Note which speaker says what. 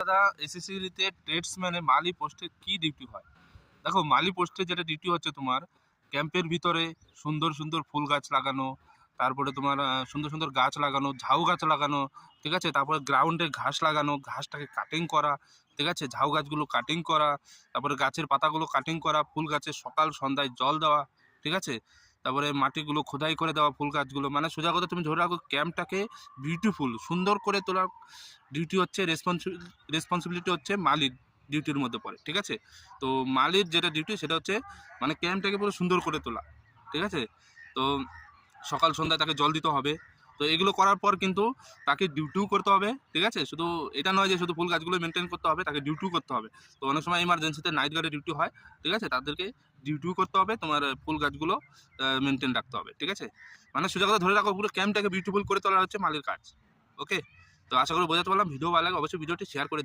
Speaker 1: দাদা এসএসসিতে ট্রেডসম্যানে মালি পোস্টে কি ডিউটি হয়? দেখো মালি পোস্টে যেটা ডিউটি হচ্ছে তোমার ক্যাম্পের ভিতরে সুন্দর সুন্দর ফুল গাছ লাগানো, তারপরে তোমার সুন্দর সুন্দর গাছ লাগানো, ঝাউ গাছ লাগানো, ঠিক আছে? তারপরে গ্রাউন্ডে ঘাস লাগানো, ঘাসটাকে কাটিং করা, ঠিক আছে? ঝাউ গাছগুলো কাটিং করা, তারপরে গাছের পাতাগুলো কাটিং করা, ফুল গাছে সকাল সন্ধ্যায় জল দেওয়া, ঠিক আছে? তারপরে মাটিগুলো খোদাই করে দেওয়া ফুল গাছগুলো, মানে সোজা কথা তুমি ধরে রাখো ক্যাম্পটাকে বিউটিফুল সুন্দর করে তোলার ডিউটি হচ্ছে, রেসপন্সিবিলিটি হচ্ছে মালির ডিউটির মধ্যে পড়ে, ঠিক আছে? তো মালির যেটা ডিউটি সেটা হচ্ছে মানে ক্যাম্পটাকে পুরো সুন্দর করে তোলা, ঠিক আছে? তো সকাল সন্ধ্যায় তাকে জল দিতে হবে। তো এগুলো করার পর কিন্তু তাকে ডিউটিও করতে হবে, ঠিক আছে? শুধু এটা নয় যে শুধু ফুল গাছগুলো মেনটেন করতে হবে, তাকে ডিউটিও করতে হবে। তো অনেক সময় ইমার্জেন্সিতে নাইট গার্ডে ডিউটি হয়, ঠিক আছে? তাদেরকে ডিউটিও করতে হবে, তোমার ফুল গাছগুলো মেনটেন রাখতে হবে, ঠিক আছে? মানে সোজা কথা ধরে রাখো পুরো ক্যাম্পটাকে বিউটিফুল করে তোলা হচ্ছে মালির কাজ। ওকে, তো আশা করি বোঝাতে পারলাম। ভিডিও ভালো লাগে অবশ্যই ভিডিওটি শেয়ার করে